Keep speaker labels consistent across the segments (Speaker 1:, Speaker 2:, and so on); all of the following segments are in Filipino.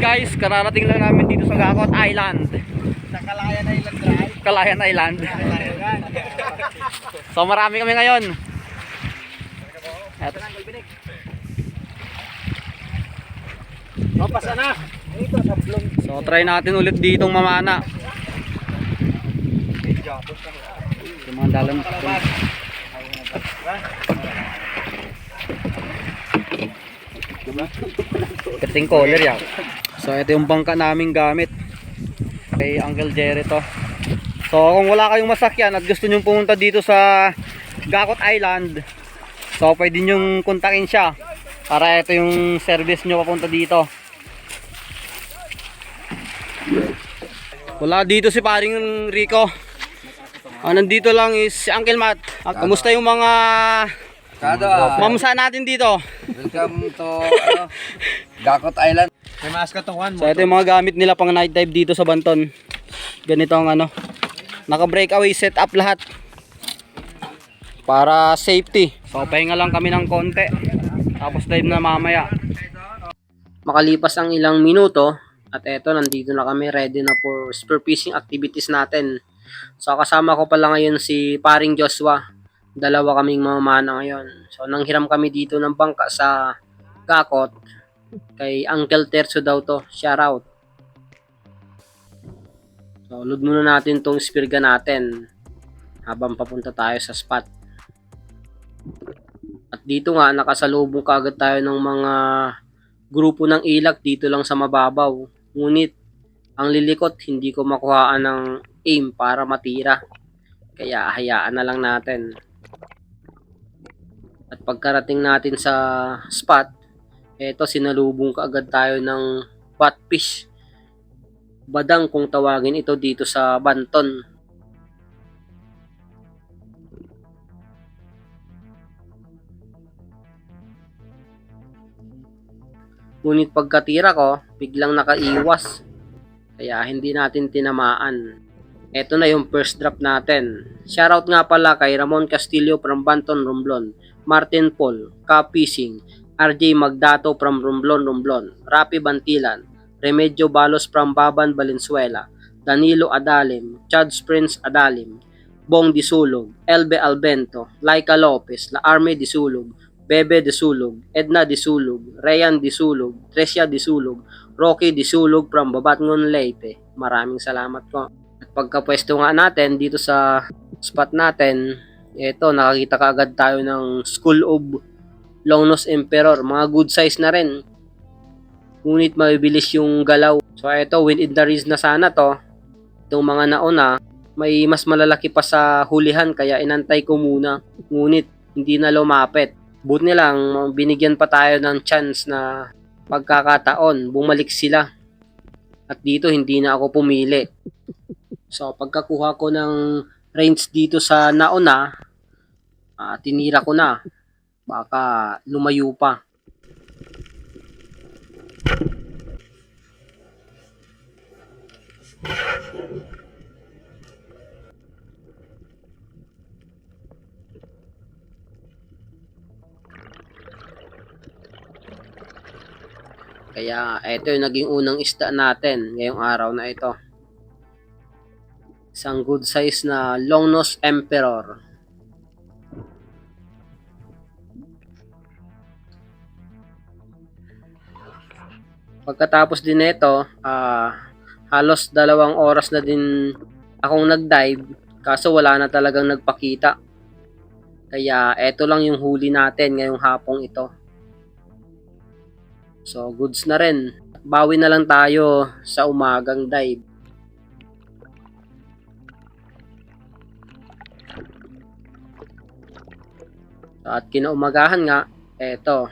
Speaker 1: guys, kararating lang namin dito sa Gakot Island.
Speaker 2: Sa Calayan Island Drive.
Speaker 1: Calayan Island. So marami kami ngayon. At,
Speaker 2: Pasa na. Ito sa blong.
Speaker 1: so try natin ulit ditong mamana. Yung mga dalam. Kasing color yan. So ito yung bangka naming gamit kay Uncle Jerry to. So kung wala kayong masakyan at gusto nyong pumunta dito sa Gakot Island, so pwede nyong kontakin siya para ito yung service nyo papunta dito. Wala dito si paring Rico. Nandito lang is si Uncle Matt. Kamusta yung mga mamsa natin dito?
Speaker 3: Welcome to Gakot Island.
Speaker 2: May mask ka to, Juan.
Speaker 1: So ito yung mga gamit nila pang night dive dito sa Banton. Ganito ang naka breakaway setup lahat para safety. So pahinga lang kami ng konti, tapos dive na mamaya. Makalipas ang ilang minuto at eto, nandito na kami, ready na for spear fishing activities natin. So kasama ko pala ngayon si paring Joshua. Dalawa kaming mamamana ngayon. So nanghiram kami dito ng bangka sa Gakot. Kay Uncle Terzo daw to. Shout out. So load muna natin tong spear gun natin habang papunta tayo sa spot. At dito nga nakasalubong kaagad tayo ng mga grupo ng ilak dito lang sa mababaw. Ngunit ang lilikot hindi ko makuhaan ng aim para matira. Kaya hayaan na lang natin. At pagkarating natin sa spot, eto sinalubong kaagad tayo ng batfish. Badang kung tawagin ito dito sa Banton. Ngunit pagkatira ko, biglang nakaiwas. Kaya hindi natin tinamaan. Eto na yung first drop natin. Shoutout nga pala kay Ramon Castillo from Banton, Romblon, Martin Paul, Cap Fishing, RJ Magdato from Romblon, Rapi Bantilan, Remedyo Balos from Baban, Valenzuela, Danilo Adalim, Chads Prince Adalim, Bong Disulog, Elbe Albento, Laika Lopez, La Arme Disulog, Bebe Disulog, Edna Disulog, Rayan Disulog, Tresia Disulog, Rocky Disulog from Babatngon, Leyte. Maraming salamat po. At pagkapwesto nga natin dito sa spot natin, eto nakakita kaagad tayo ng School of Longnose Emperor. Mga good size na rin. Ngunit mabibilis yung galaw. So eto, within the reeds na sana to. Itong mga nauna, may mas malalaki pa sa hulihan kaya inantay ko muna. Ngunit hindi na lumapit. Buti nilang binigyan pa tayo ng chance na pagkakataon, bumalik sila. At dito hindi na ako pumili. So pagkakuha ko ng range dito sa nauna, tinira ko na. Baka lumayo pa. Kaya ito yung naging unang isda natin ngayong araw na ito. Isang good size na Longnose Emperor. Pagkatapos din nito, halos 2 oras na din akong nag-dive kaso wala na talagang nagpakita. Kaya eto lang yung huli natin ngayong hapong ito. So goods na rin. Bawi na lang tayo sa umagang dive. So, at kinaumagahan nga, eto,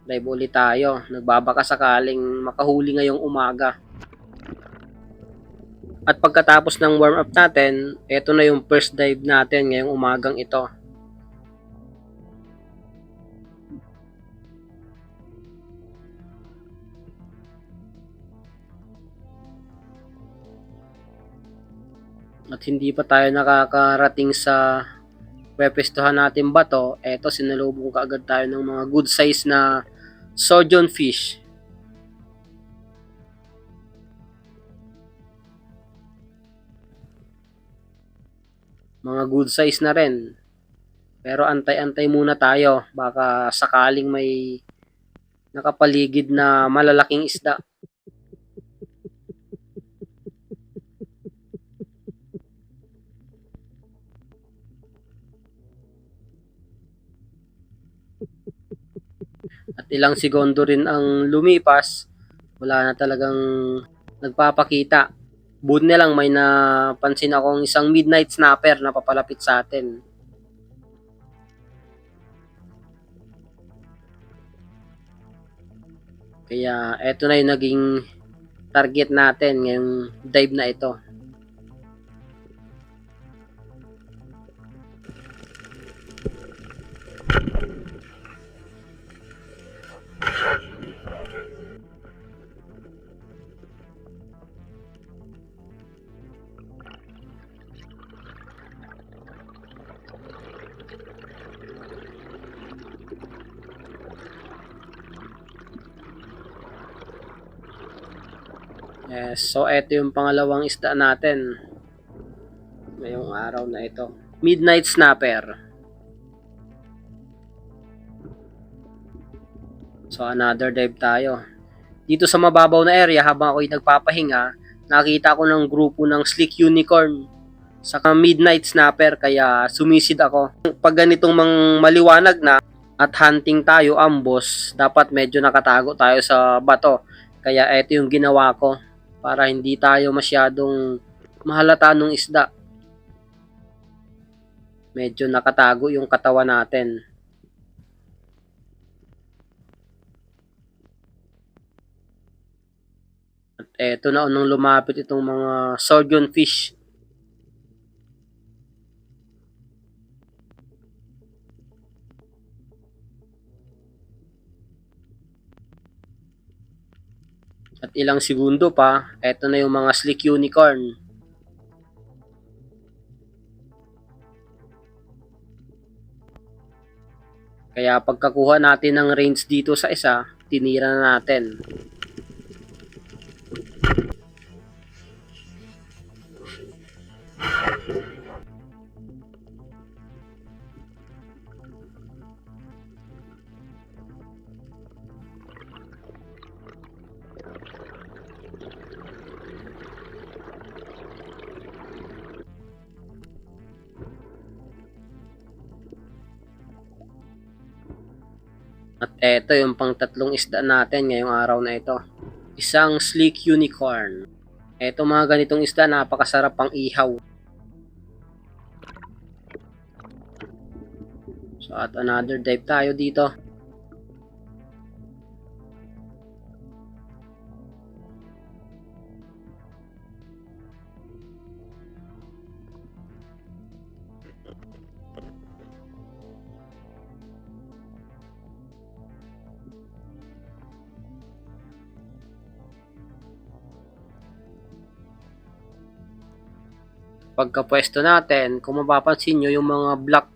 Speaker 1: dive ulit tayo. Nagbabaka sakaling makahuli ngayong umaga. At pagkatapos ng warm up natin, eto na yung first dive natin ngayong umagang ito. At hindi pa tayo nakakarating sa pwepestuhan natin bato, eto sinalubong kaagad tayo ng mga good size na sojourn fish. Mga good size na rin. Pero antay-antay muna tayo. Baka sakaling may nakapaligid na malalaking isda. At ilang segundo rin ang lumipas, wala na talagang nagpapakita. Buti na lang may napansin akong isang midnight snapper na papalapit sa atin. Kaya eto na yung naging target natin ngayong dive na ito. Yes, so eto yung pangalawang isda natin ngayong araw na ito. Midnight snapper. So another dive tayo. Dito sa mababaw na area habang ako'y nagpapahinga, nakita ko ng grupo ng slick unicorn saka midnight snapper kaya sumisid ako. Pag ganitong maliwanag na at hunting tayo ambos, dapat medyo nakatago tayo sa bato. Kaya eto yung ginawa ko para hindi tayo masyadong mahalata ng isda. Medyo nakatago yung katawan natin. At eto na nung lumapit itong mga surgeon fish. At ilang segundo pa, eto na yung mga slick unicorn. Kaya pagkakuha natin ng range dito sa isa, tinira na natin. At eto yung pang tatlong isda natin ngayong araw na ito. Isang slick unicorn. Eto mga ganitong isda, napakasarap pang ihaw. So at another dive tayo dito. Pagkapwesto natin, kung mapapansin nyo yung mga black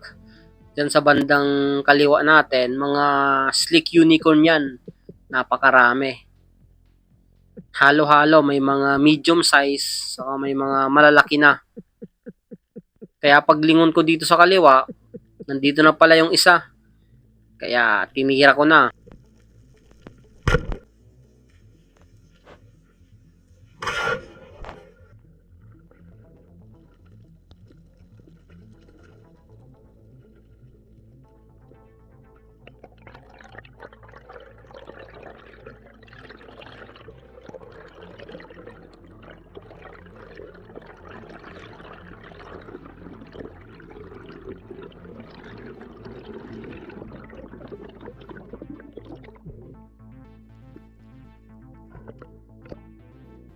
Speaker 1: dyan sa bandang kaliwa natin, mga slick unicorn yan. Napakarami. Halo-halo, may mga medium size, saka may mga malalaki na. Kaya paglingon ko dito sa kaliwa, nandito na pala yung isa. Kaya tinira ko na.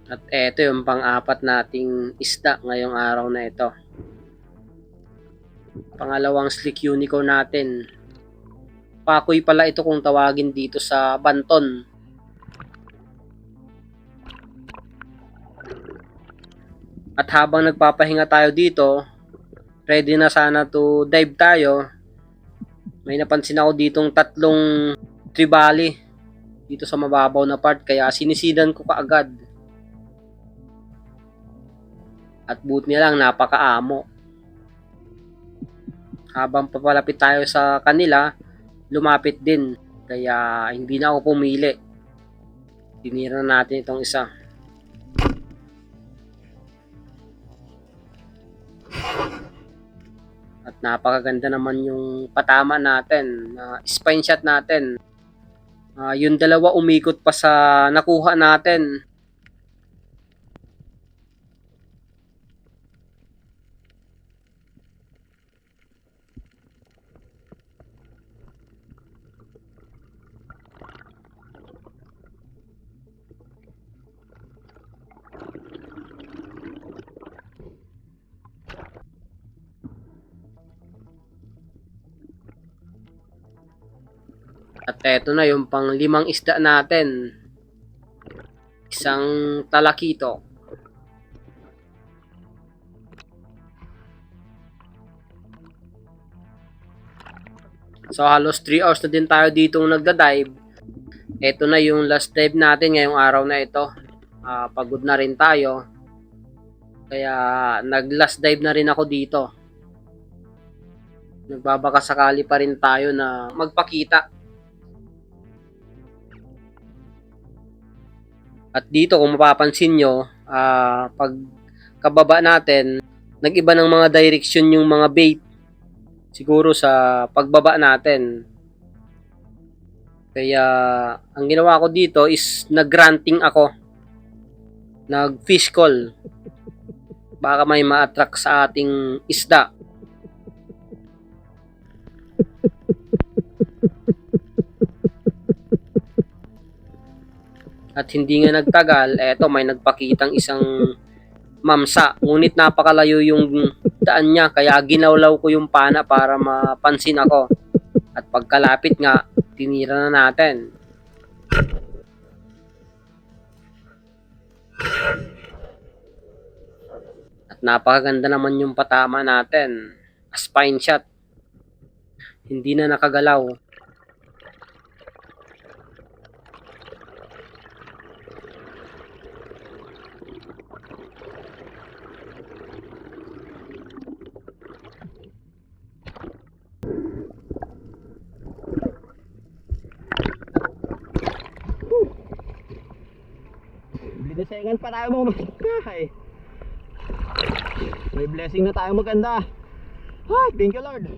Speaker 1: At eto yung pang-apat nating isda ngayong araw na ito. Pangalawang slick unicorn natin. Pakoy pala ito kung tawagin dito sa Banton. At habang nagpapahinga tayo dito, ready na sana to dive tayo. May napansin ako ditong tatlong tribali dito sa mababaw na part kaya sinisidan ko kaagad. At buti niya lang napakaamo. habang papalapit tayo sa kanila, lumapit din. Kaya hindi na ako pumili. Tinira natin itong isa. At napakaganda naman yung patama natin, spine shot natin. Yung dalawa umikot pa sa nakuha natin. At eto na yung pang limang isda natin. Isang talakito. So halos 3 hours na din tayo ditong nagda-dive. Eto na yung last dive natin ngayong araw na ito. Pagod na rin tayo. Kaya nag-last dive na rin ako dito. Nagbabaka sakali pa rin tayo na magpakita. At dito kung mapapansin nyo, pag kababa natin, nag-iba ng mga direction yung mga bait. Siguro sa pagbaba natin. Kaya ang ginawa ko dito is nag-grunting ako. Nag-fish call. Baka may ma-attract sa ating isda. At hindi nga nagtagal, eto may nagpakitang isang mamsa. Ngunit napakalayo yung daan niya, kaya ginawlaw ko yung pana para mapansin ako. At pagkalapit nga, tinira na natin. At napakaganda naman yung patama natin. Spine shot. Hindi na nakagalaw.
Speaker 2: Blidesengan pa tayo mga magkakahay. May blessing na tayo maganda. Ay, thank you Lord.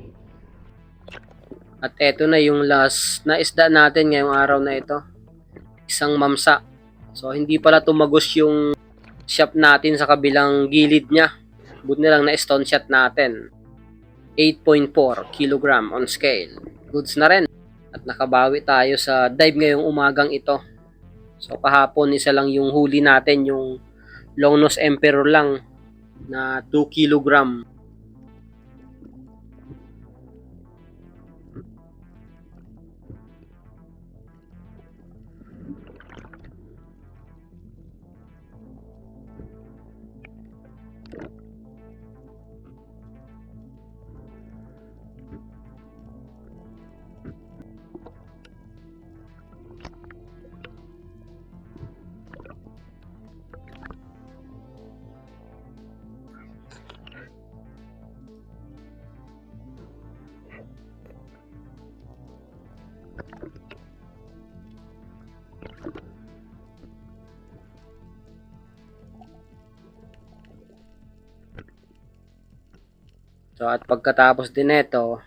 Speaker 1: At eto na yung last na isda natin ngayong araw na ito. Isang mamsa. So hindi pala tumagos yung shop natin sa kabilang gilid niya. Buti na lang na stone shot natin. 8.4 kilogram on scale. Goods na rin. At nakabawi tayo sa dive ngayong umagang ito. So kahapon isa lang yung huli natin, yung long nose emperor lang na 2 kilogram. So at pagkatapos din nito,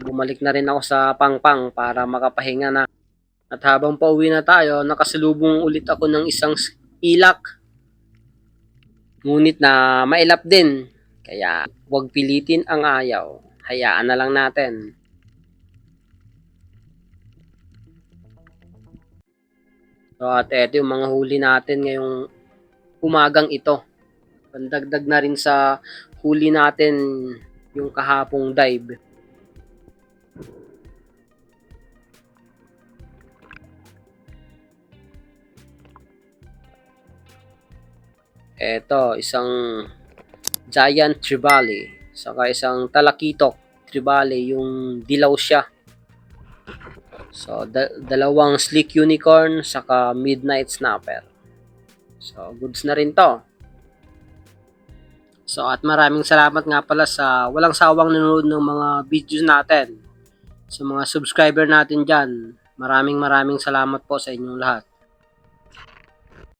Speaker 1: bumalik na rin ako sa Pangpang para makapahinga na. At habang pauwi na tayo, nakasalubong ulit ako ng isang ilak. Ngunit na mailap din. Kaya huwag pilitin ang ayaw. Hayaan na lang natin. So at eto yung mga huli natin ngayong umagang ito. Pandagdag na rin sa huli natin yung kahapong dive. Eto, isang giant trevally, saka isang talakitok trevally, yung dilaw siya. So, dalawang sleek unicorn, saka midnight snapper. So, goods na rin to. So at maraming salamat nga pala sa walang sawang nanonood ng mga videos natin. Sa mga subscriber natin dyan, maraming salamat po sa inyong lahat.